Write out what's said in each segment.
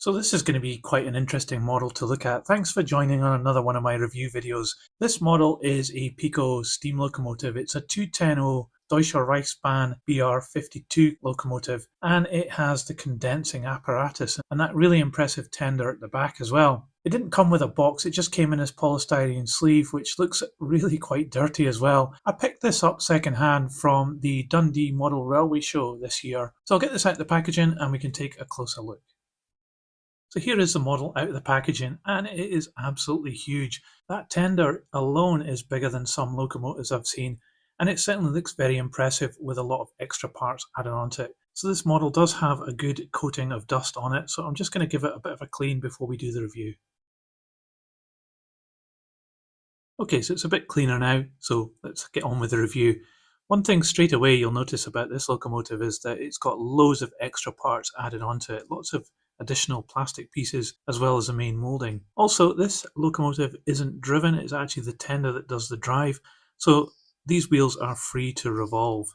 So this is going to be quite an interesting model to look at. Thanks for joining on another one of my review videos. This model is a Piko steam locomotive. It's a 210 Deutsche Reichsbahn BR52 locomotive, and it has the condensing apparatus and that really impressive tender at the back as well. It didn't come with a box, it just came in this polystyrene sleeve, which looks really quite dirty as well. I picked this up secondhand from the Dundee Model Railway Show this year. So I'll get this out of the packaging and we can take a closer look. So here is the model out of the packaging, and it is absolutely huge. That tender alone is bigger than some locomotives I've seen, and it certainly looks very impressive with a lot of extra parts added onto it. So this model does have a good coating of dust on it, so I'm just going to give it a bit of a clean before we do the review. Okay, so it's a bit cleaner now, so let's get on with the review. One thing straight away you'll notice about this locomotive is that it's got loads of extra parts added onto it, lots of additional plastic pieces as well as the main moulding. Also, this locomotive isn't driven, it's actually the tender that does the drive, so these wheels are free to revolve.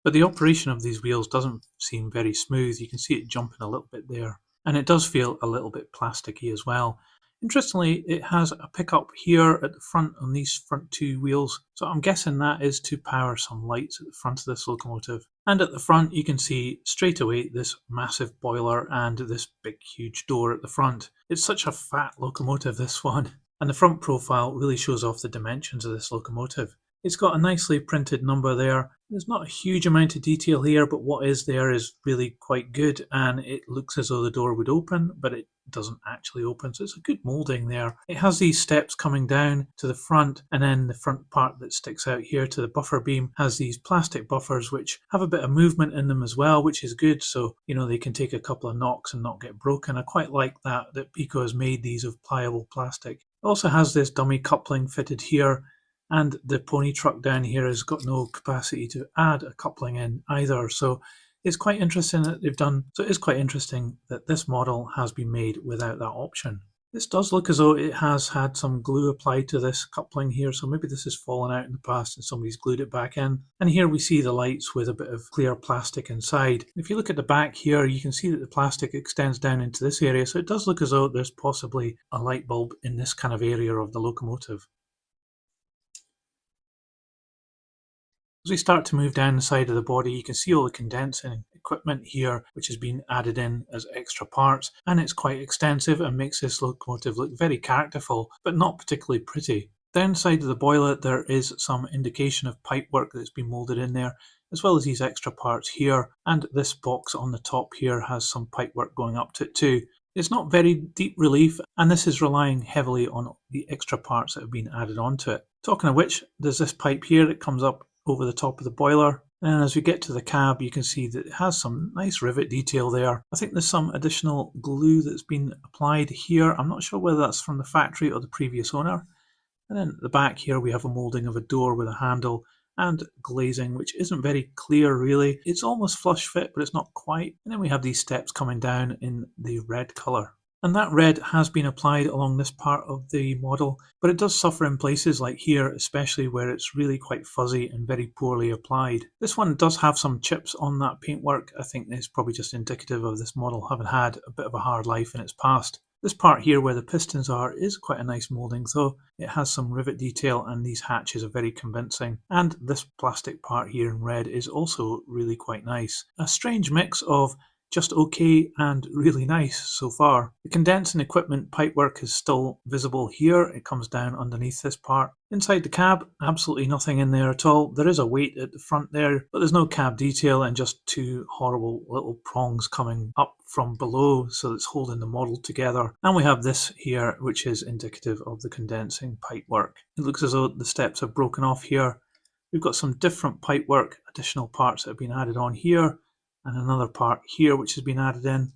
But the operation of these wheels doesn't seem very smooth. You can see it jumping a little bit there, and it does feel a little bit plasticky as well. Interestingly, it has a pickup here at the front on these front two wheels, so I'm guessing that is to power some lights at the front of this locomotive. And at the front you can see straight away this massive boiler and this big huge door at the front. It's such a fat locomotive, this one, and the front profile really shows off the dimensions of this locomotive. It's got a nicely printed number there. There's not a huge amount of detail here, but what is there is really quite good, and it looks as though the door would open, but it doesn't actually open, so it's a good moulding there. It has these steps coming down to the front, and then the front part that sticks out here to the buffer beam has these plastic buffers which have a bit of movement in them as well, which is good, so they can take a couple of knocks and not get broken. I quite like that Piko has made these of pliable plastic. It also has this dummy coupling fitted here, and the pony truck down here has got no capacity to add a coupling in either, so it's quite interesting that they've done. So it is quite interesting that this model has been made without that option. This does look as though it has had some glue applied to this coupling here, so maybe this has fallen out in the past and somebody's glued it back in. And here we see the lights with a bit of clear plastic inside. If you look at the back here, you can see that the plastic extends down into this area, so it does look as though there's possibly a light bulb in this kind of area of the locomotive. As we start to move down the side of the body, you can see all the condensing equipment here, which has been added in as extra parts, and it's quite extensive and makes this locomotive look very characterful, but not particularly pretty. Down the side of the boiler, there is some indication of pipework that's been moulded in there, as well as these extra parts here, and this box on the top here has some pipework going up to it too. It's not very deep relief, and this is relying heavily on the extra parts that have been added onto it. Talking of which, there's this pipe here that comes up over the top of the boiler, and as we get to the cab you can see that it has some nice rivet detail there. I think there's some additional glue that's been applied here. I'm not sure whether that's from the factory or the previous owner. And then at the back here we have a moulding of a door with a handle and glazing, which isn't very clear really. It's almost flush fit, but it's not quite. And then we have these steps coming down in the red colour. And that red has been applied along this part of the model, but it does suffer in places like here, especially where it's really quite fuzzy and very poorly applied. This one does have some chips on that paintwork. I think it's probably just indicative of this model having had a bit of a hard life in its past. This part here where the pistons are is quite a nice moulding though. It has some rivet detail and these hatches are very convincing. And this plastic part here in red is also really quite nice. A strange mix of just okay and really nice so far. The condensing equipment pipework is still visible here. It comes down underneath this part. Inside the cab, absolutely nothing in there at all. There is a weight at the front there, but there's no cab detail and just two horrible little prongs coming up from below, so it's holding the model together. And we have this here, which is indicative of the condensing pipework. It looks as though the steps have broken off here. We've got some different pipework, additional parts that have been added on here, and another part here which has been added in.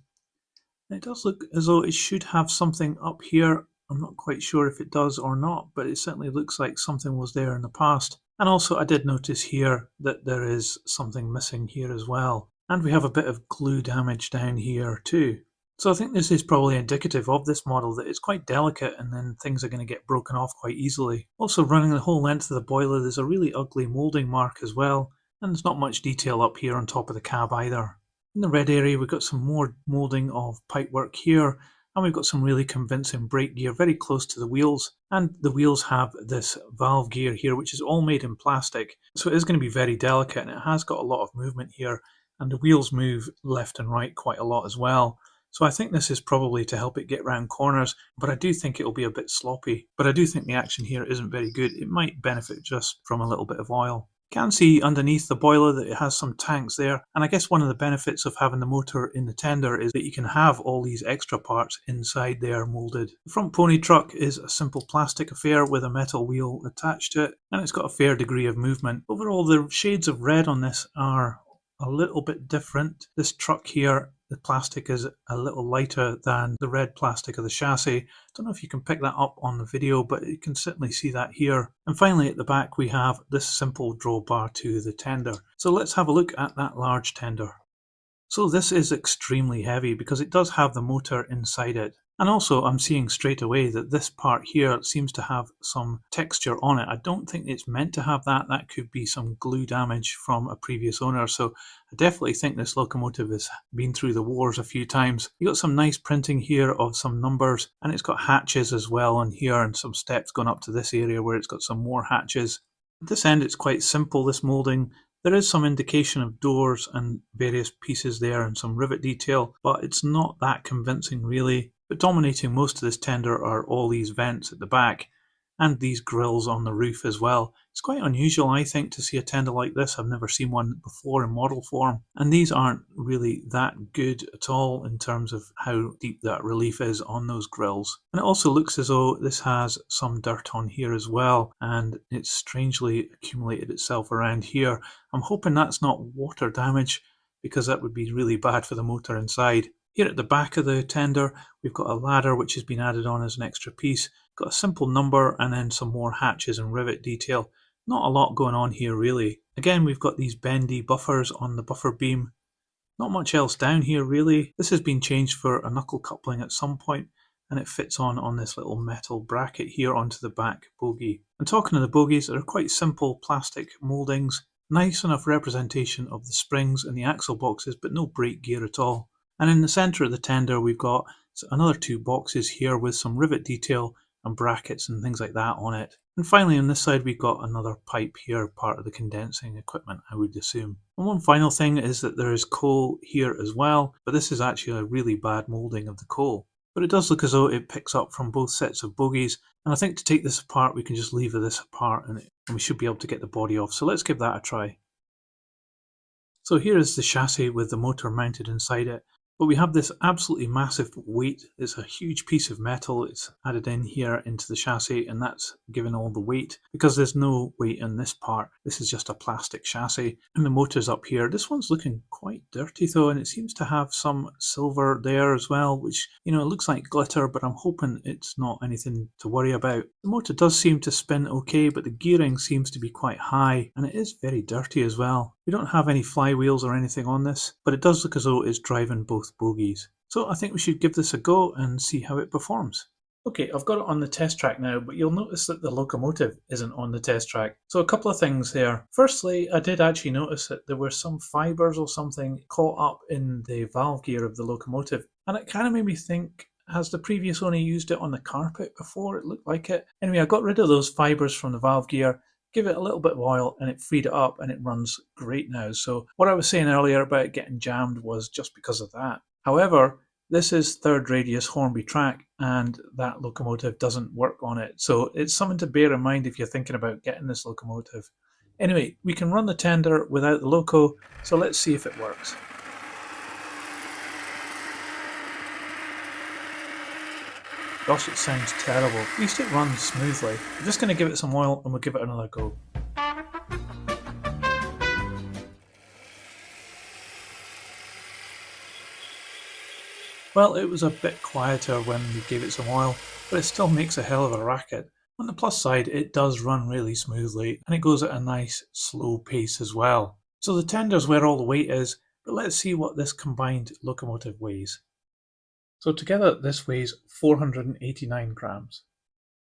It does look as though it should have something up here. I'm not quite sure if it does or not, but it certainly looks like something was there in the past. And also I did notice here that there is something missing here as well. And we have a bit of glue damage down here too. So I think this is probably indicative of this model, that it's quite delicate and then things are going to get broken off quite easily. Also running the whole length of the boiler, there's a really ugly moulding mark as well. And there's not much detail up here on top of the cab either. In the red area we've got some more moulding of pipework here, and we've got some really convincing brake gear very close to the wheels, and the wheels have this valve gear here which is all made in plastic, so it is going to be very delicate, and it has got a lot of movement here, and the wheels move left and right quite a lot as well. So I think this is probably to help it get round corners, but I do think it'll be a bit sloppy. But I do think the action here isn't very good. It might benefit just from a little bit of oil. You can see underneath the boiler that it has some tanks there, and I guess one of the benefits of having the motor in the tender is that you can have all these extra parts inside there moulded. The front pony truck is a simple plastic affair with a metal wheel attached to it, and it's got a fair degree of movement. Overall, the shades of red on this are a little bit different. This truck here, the plastic is a little lighter than the red plastic of the chassis. I don't know if you can pick that up on the video, but you can certainly see that here. And finally at the back we have this simple drawbar to the tender. So let's have a look at that large tender. So this is extremely heavy because it does have the motor inside it. And also I'm seeing straight away that this part here seems to have some texture on it. I don't think it's meant to have that. That could be some glue damage from a previous owner. So I definitely think this locomotive has been through the wars a few times. You got some nice printing here of some numbers, and it's got hatches as well on here and some steps going up to this area where it's got some more hatches. At this end it's quite simple, this moulding. There is some indication of doors and various pieces there and some rivet detail, but it's not that convincing really. But dominating most of this tender are all these vents at the back and these grills on the roof as well. It's quite unusual, I think, to see a tender like this. I've never seen one before in model form, and these aren't really that good at all in terms of how deep that relief is on those grills. And it also looks as though this has some dirt on here as well, and it's strangely accumulated itself around here. I'm hoping that's not water damage, because that would be really bad for the motor inside. Here at the back of the tender, we've got a ladder which has been added on as an extra piece. Got a simple number and then some more hatches and rivet detail. Not a lot going on here really. Again, we've got these bendy buffers on the buffer beam. Not much else down here really. This has been changed for a knuckle coupling at some point, and it fits on this little metal bracket here onto the back bogie. And talking of the bogies, they're quite simple plastic mouldings. Nice enough representation of the springs and the axle boxes, but no brake gear at all. And in the centre of the tender we've got another two boxes here with some rivet detail and brackets and things like that on it. And finally on this side we've got another pipe here, part of the condensing equipment I would assume. And one final thing is that there is coal here as well, but this is actually a really bad moulding of the coal. But it does look as though it picks up from both sets of bogies, and I think to take this apart we can just lever this apart and we should be able to get the body off. So let's give that a try. So here is the chassis with the motor mounted inside it. But we have this absolutely massive weight. It's a huge piece of metal. It's added in here into the chassis, and that's given all the weight. Because there's no weight in this part, this is just a plastic chassis. And the motor's up here. This one's looking quite dirty though, and it seems to have some silver there as well, which, you know, it looks like glitter, but I'm hoping it's not anything to worry about. The motor does seem to spin okay, but the gearing seems to be quite high, and it is very dirty as well. We don't have any flywheels or anything on this, but it does look as though it's driving both bogies. So I think we should give this a go and see how it performs. Okay, I've got it on the test track now, but you'll notice that the locomotive isn't on the test track. So a couple of things there. Firstly, I did actually notice that there were some fibres or something caught up in the valve gear of the locomotive, and it kind of made me think, has the previous owner used it on the carpet before? It looked like it. Anyway, I got rid of those fibres from the valve gear, give it a little bit of oil, and it freed it up, and it runs great now. So what I was saying earlier about it getting jammed was just because of that. However, this is third radius Hornby track, and that locomotive doesn't work on it. So it's something to bear in mind if you're thinking about getting this locomotive. Anyway, we can run the tender without the loco, so let's see if it works. Gosh, it sounds terrible. At least it runs smoothly. I'm just going to give it some oil and we'll give it another go. Well, it was a bit quieter when we gave it some oil, but it still makes a hell of a racket. On the plus side, it does run really smoothly, and it goes at a nice slow pace as well. So the tender's where all the weight is, but let's see what this combined locomotive weighs. So together this weighs 489 grams.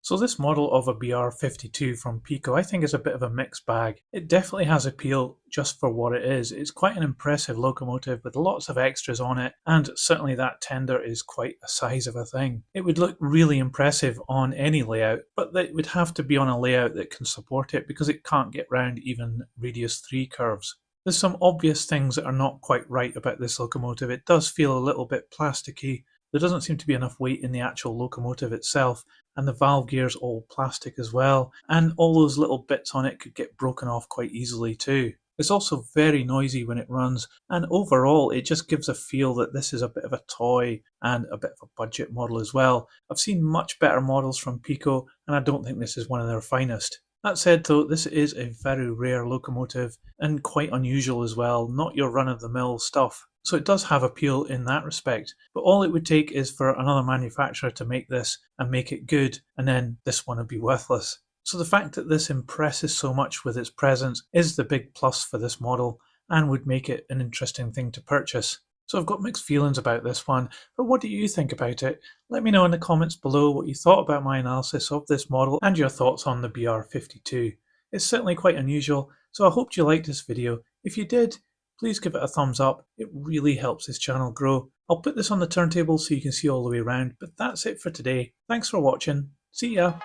So this model of a BR52 from Piko I think is a bit of a mixed bag. It definitely has appeal just for what it is. It's quite an impressive locomotive with lots of extras on it, and certainly that tender is quite a size of a thing. It would look really impressive on any layout, but it would have to be on a layout that can support it because it can't get round even radius 3 curves. There's some obvious things that are not quite right about this locomotive. It does feel a little bit plasticky. There doesn't seem to be enough weight in the actual locomotive itself, and the valve gear's all plastic as well, and all those little bits on it could get broken off quite easily too. It's also very noisy when it runs, and overall it just gives a feel that this is a bit of a toy and a bit of a budget model as well. I've seen much better models from Piko, and I don't think this is one of their finest. That said though, this is a very rare locomotive and quite unusual as well, not your run-of-the-mill stuff. So it does have appeal in that respect, but all it would take is for another manufacturer to make this and make it good, and then this one would be worthless. So the fact that this impresses so much with its presence is the big plus for this model and would make it an interesting thing to purchase. So I've got mixed feelings about this one, but what do you think about it? Let me know in the comments below what you thought about my analysis of this model and your thoughts on the BR52. It's certainly quite unusual, so I hope you liked this video. If you did, please give it a thumbs up. It really helps this channel grow. I'll put this on the turntable so you can see all the way around, but that's it for today. Thanks for watching. See ya!